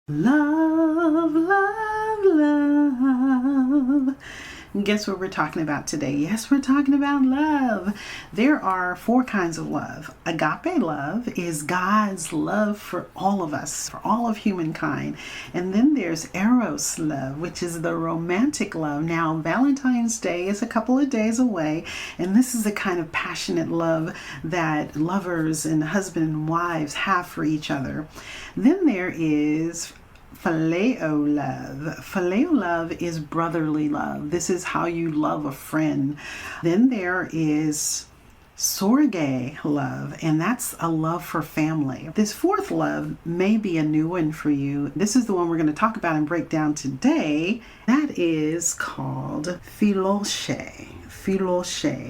Love, love, love. Guess what we're talking about today? Yes, we're talking about love. There are 4 kinds of love. Agape love is God's love for all of us, for all of humankind. And then there's eros love, which is the romantic love. Now, Valentine's Day is a couple of days away, and this is the kind of passionate love that lovers and husband and wives have for each other. Then there is phileo love. Phileo love is brotherly love. This is how you love a friend. Then there is storge love, and that's a love for family. This 4th love may be a new one for you. This is the one we're going to talk about and break down today. That is called philoche,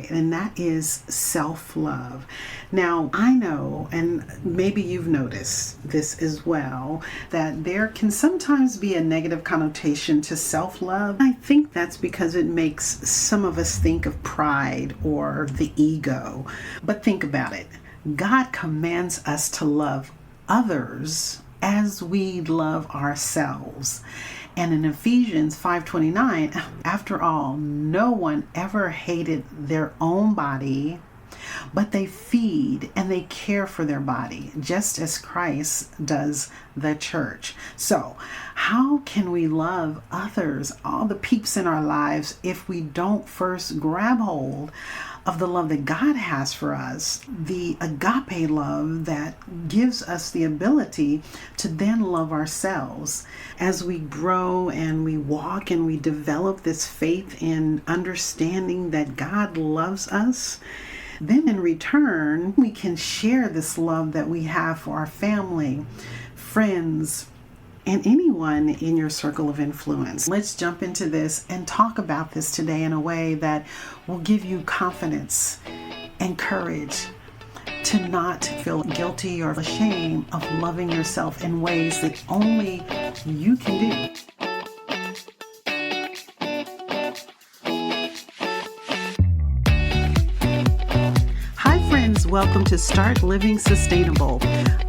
and that is self-love. Now, I know, and maybe you've noticed this as well, that there can sometimes be a negative connotation to self-love. I think that's because it makes some of us think of pride or the ego. But think about it. God commands us to love others as we love ourselves. And in Ephesians 5:29, after all, no one ever hated their own body, but they feed and they care for their body, just as Christ does the church. So, how can we love others, all the peeps in our lives, if we don't first grab hold of the love that God has for us, the agape love that gives us the ability to then love ourselves? As we grow and we walk and we develop this faith in understanding that God loves us, then in return, we can share this love that we have for our family, friends, and anyone in your circle of influence. Let's jump into this and talk about this today in a way that will give you confidence and courage to not feel guilty or ashamed of loving yourself in ways that only you can do. Welcome to Start Living Sustainable.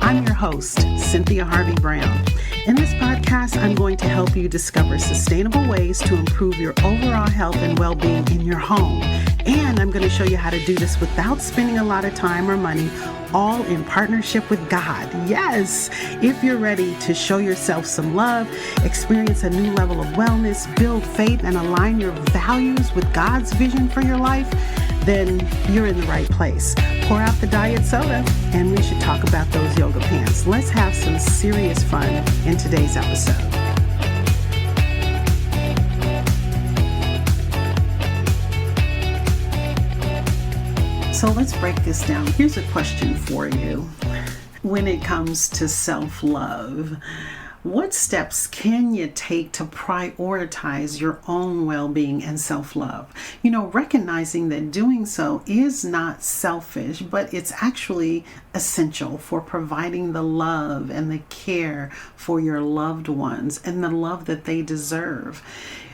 I'm your host, Cynthia Harvey-Brown. In this podcast, I'm going to help you discover sustainable ways to improve your overall health and well-being in your home. And I'm going to show you how to do this without spending a lot of time or money, all in partnership with God. Yes, if you're ready to show yourself some love, experience a new level of wellness, build faith, and align your values with God's vision for your life, then you're in the right place. Pour out the diet soda, and we should talk about those yoga pants. Let's have some serious fun in today's episode. So let's break this down. Here's a question for you. When it comes to self-love, what steps can you take to prioritize your own well-being and self-love? Recognizing that doing so is not selfish, but it's actually essential for providing the love and the care for your loved ones and the love that they deserve.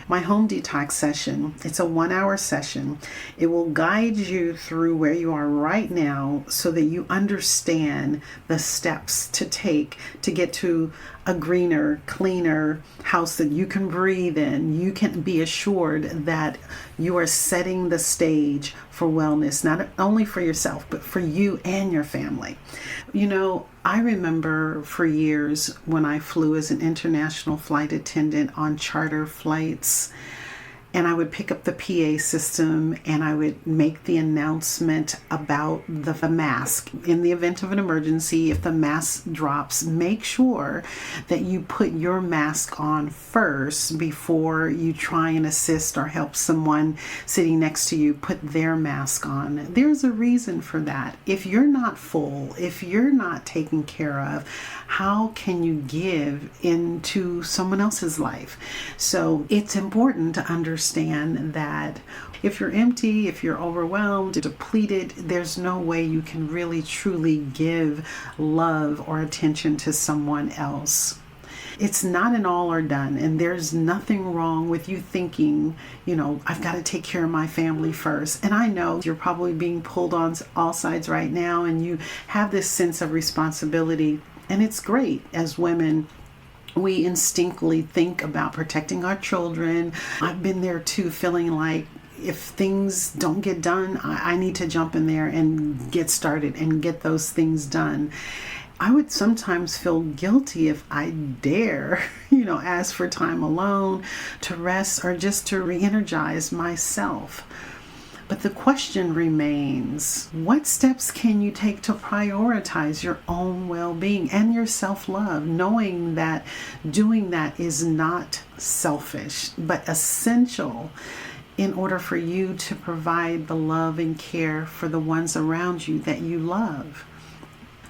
My home detox session, it's a 1-hour session. It will guide you through where you are right now so that you understand the steps to take to get to a greener, cleaner house that you can breathe in. You can be assured that you are setting the stage for wellness, not only for yourself, but for you and your family. I remember for years when I flew as an international flight attendant on charter flights, and I would pick up the PA system and I would make the announcement about the mask. In the event of an emergency, if the mask drops, make sure that you put your mask on first before you try and assist or help someone sitting next to you put their mask on. There's a reason for that. If you're not full, if you're not taken care of, how can you give into someone else's life? So it's important to understand that if you're empty, if you're overwhelmed, depleted, there's no way you can really truly give love or attention to someone else. It's not an all or done, and there's nothing wrong with you thinking, I've got to take care of my family first. And I know you're probably being pulled on all sides right now, and you have this sense of responsibility, and it's great as women We instinctively think about protecting our children. I've been there too, feeling like if things don't get done, I need to jump in there and get started and get those things done. I would sometimes feel guilty if I dare, ask for time alone, to rest, or just to re-energize myself. But the question remains, what steps can you take to prioritize your own well-being and your self-love, knowing that doing that is not selfish, but essential in order for you to provide the love and care for the ones around you that you love?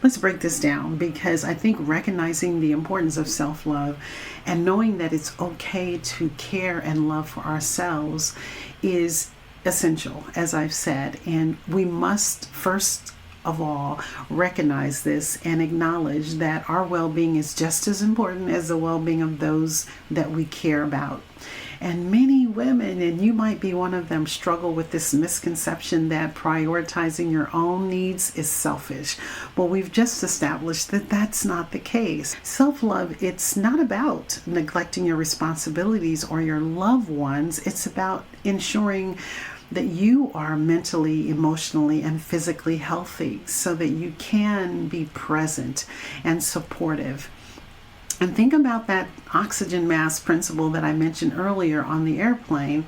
Let's break this down, because I think recognizing the importance of self-love and knowing that it's okay to care and love for ourselves is essential, as I've said. And we must first of all recognize this and acknowledge that our well-being is just as important as the well-being of those that we care about. And many women, and you might be one of them, struggle with this misconception that prioritizing your own needs is selfish. Well, we've just established that that's not the case. Self-love, it's not about neglecting your responsibilities or your loved ones. It's about ensuring that you are mentally, emotionally, and physically healthy so that you can be present and supportive. And think about that oxygen mask principle that I mentioned earlier on the airplane.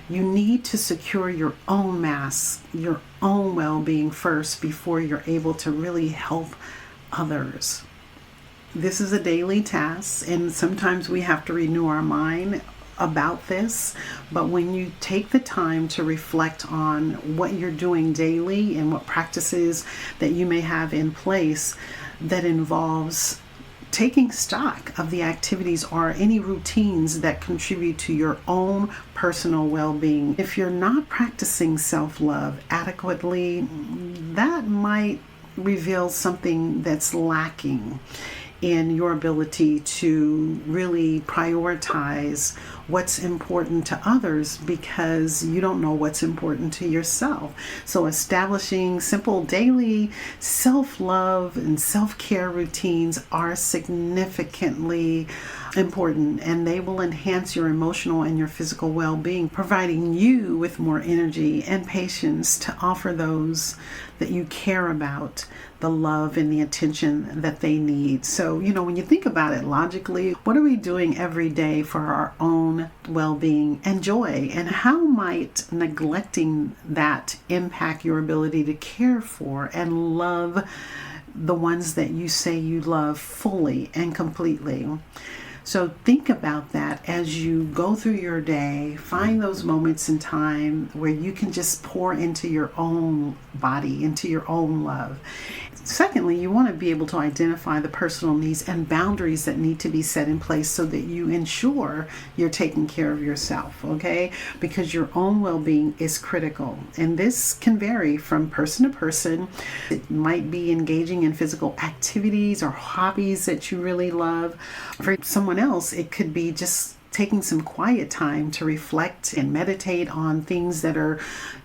You need to secure your own mask, your own well-being first before you're able to really help others. This is a daily task, and sometimes we have to renew our mind about this. But when you take the time to reflect on what you're doing daily and what practices that you may have in place that involves taking stock of the activities or any routines that contribute to your own personal well-being. If you're not practicing self-love adequately, that might reveal something that's lacking in your ability to really prioritize what's important to others, because you don't know what's important to yourself. So establishing simple daily self-love and self-care routines are significantly important, and they will enhance your emotional and your physical well-being, providing you with more energy and patience to offer those that you care about the love and the attention that they need. So, when you think about it logically, what are we doing every day for our own well-being and joy? And how might neglecting that impact your ability to care for and love the ones that you say you love fully and completely? So think about that as you go through your day. Find those moments in time where you can just pour into your own body, into your own love. Secondly, you want to be able to identify the personal needs and boundaries that need to be set in place so that you ensure you're taking care of yourself, okay? Because your own well-being is critical. And this can vary from person to person. It might be engaging in physical activities or hobbies that you really love. For someone else, it could be just taking some quiet time to reflect and meditate on things that are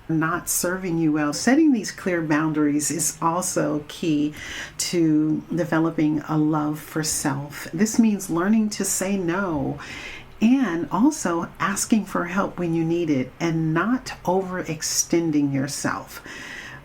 not serving you well. Setting these clear boundaries is also key to developing a love for self. This means learning to say no and also asking for help when you need it and not overextending yourself.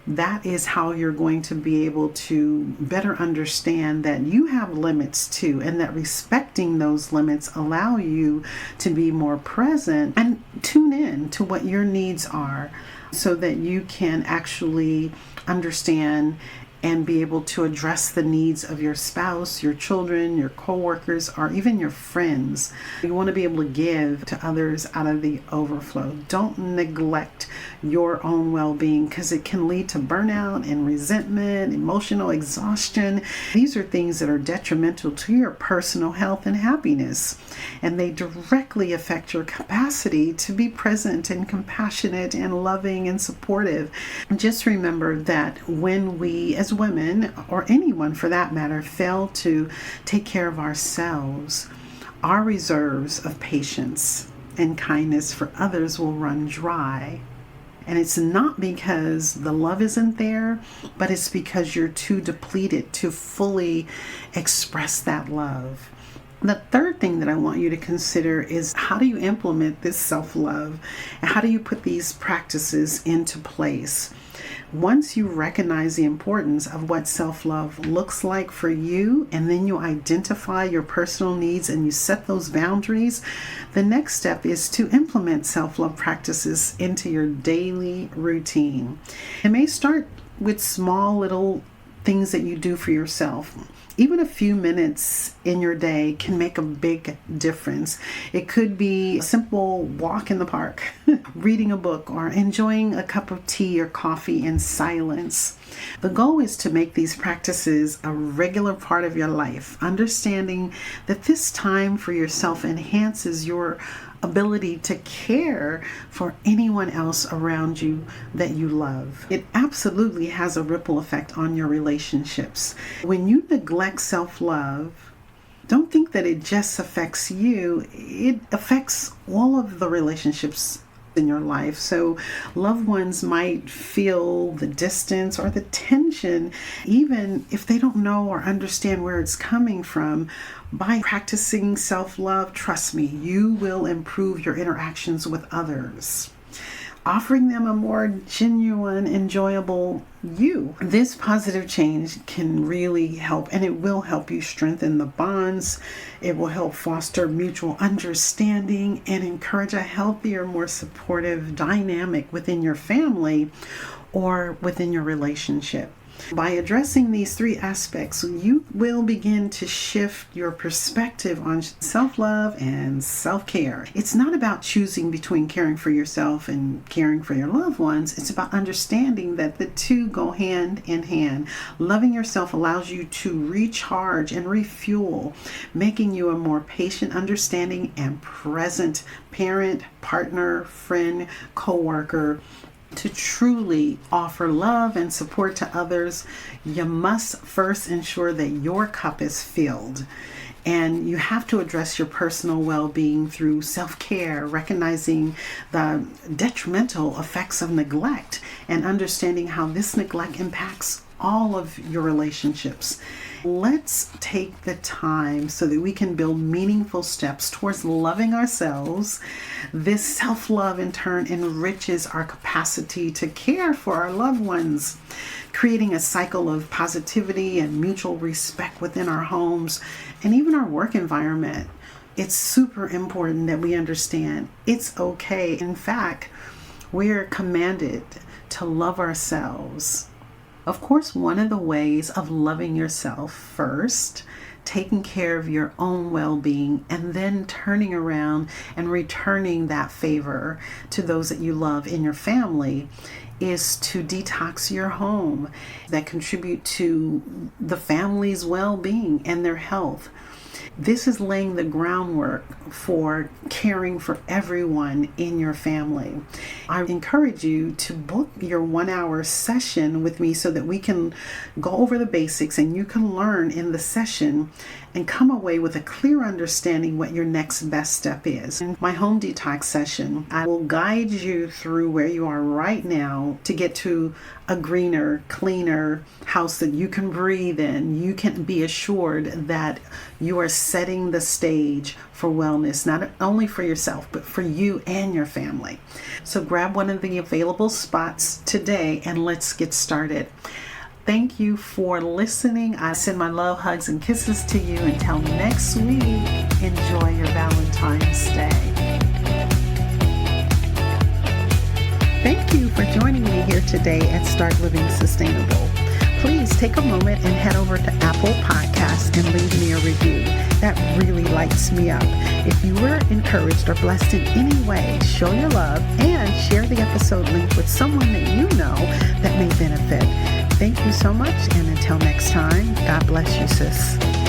That is how you're going to be able to better understand that you have limits too, and that respecting those limits allow you to be more present and tune in to what your needs are so that you can actually understand and be able to address the needs of your spouse, your children, your coworkers, or even your friends. You want to be able to give to others out of the overflow. Don't neglect your own well-being, because it can lead to burnout and resentment, emotional exhaustion. These are things that are detrimental to your personal health and happiness, and they directly affect your capacity to be present and compassionate and loving and supportive. Just remember that when we, as women, or anyone for that matter, fail to take care of ourselves, our reserves of patience and kindness for others will run dry. And it's not because the love isn't there, but it's because you're too depleted to fully express that love. The third thing that I want you to consider is, how do you implement this self-love? And how do you put these practices into place? Once you recognize the importance of what self-love looks like for you, and then you identify your personal needs and you set those boundaries, the next step is to implement self-love practices into your daily routine. It may start with small little things that you do for yourself. Even a few minutes in your day can make a big difference. It could be a simple walk in the park, reading a book, or enjoying a cup of tea or coffee in silence. The goal is to make these practices a regular part of your life, understanding that this time for yourself enhances your ability to care for anyone else around you that you love. It absolutely has a ripple effect on your relationships. When you neglect self-love, don't think that it just affects you. It affects all of the relationships in your life. So loved ones might feel the distance or the tension, even if they don't know or understand where it's coming from. By practicing self-love, trust me, you will improve your interactions with others, offering them a more genuine, enjoyable you. This positive change can really help, and it will help you strengthen the bonds. It will help foster mutual understanding and encourage a healthier, more supportive dynamic within your family or within your relationship. By addressing these three aspects, you will begin to shift your perspective on self-love and self-care. It's not about choosing between caring for yourself and caring for your loved ones. It's about understanding that the two go hand in hand. Loving yourself allows you to recharge and refuel, making you a more patient, understanding, and present parent, partner, friend, co-worker. To truly offer love and support to others, you must first ensure that your cup is filled. And you have to address your personal well-being through self-care, recognizing the detrimental effects of neglect and understanding how this neglect impacts all of your relationships. Let's take the time so that we can build meaningful steps towards loving ourselves. This self-love in turn enriches our capacity to care for our loved ones, creating a cycle of positivity and mutual respect within our homes and even our work environment. It's super important that we understand it's okay. In fact, we're commanded to love ourselves. Of course, one of the ways of loving yourself first, taking care of your own well-being, and then turning around and returning that favor to those that you love in your family, is to detox your home that contribute to the family's well-being and their health. This is laying the groundwork for caring for everyone in your family. I encourage you to book your 1-hour session with me so that we can go over the basics and you can learn in the session and come away with a clear understanding what your next best step is. In my home detox session, I will guide you through where you are right now to get to a greener, cleaner house that you can breathe in. You can be assured that you are setting the stage for wellness, not only for yourself, but for you and your family. So grab one of the available spots today and let's get started. Thank you for listening. I send my love, hugs, and kisses to you. Until next week, enjoy your Valentine's Day. Thank you for joining me here today at Start Living Sustainable. Please take a moment and head over to Apple Podcasts and leave me a review. That really lights me up. If you were encouraged or blessed in any way, show your love and share the episode link with someone that you know that may benefit. Thank you so much, and until next time, God bless you, sis.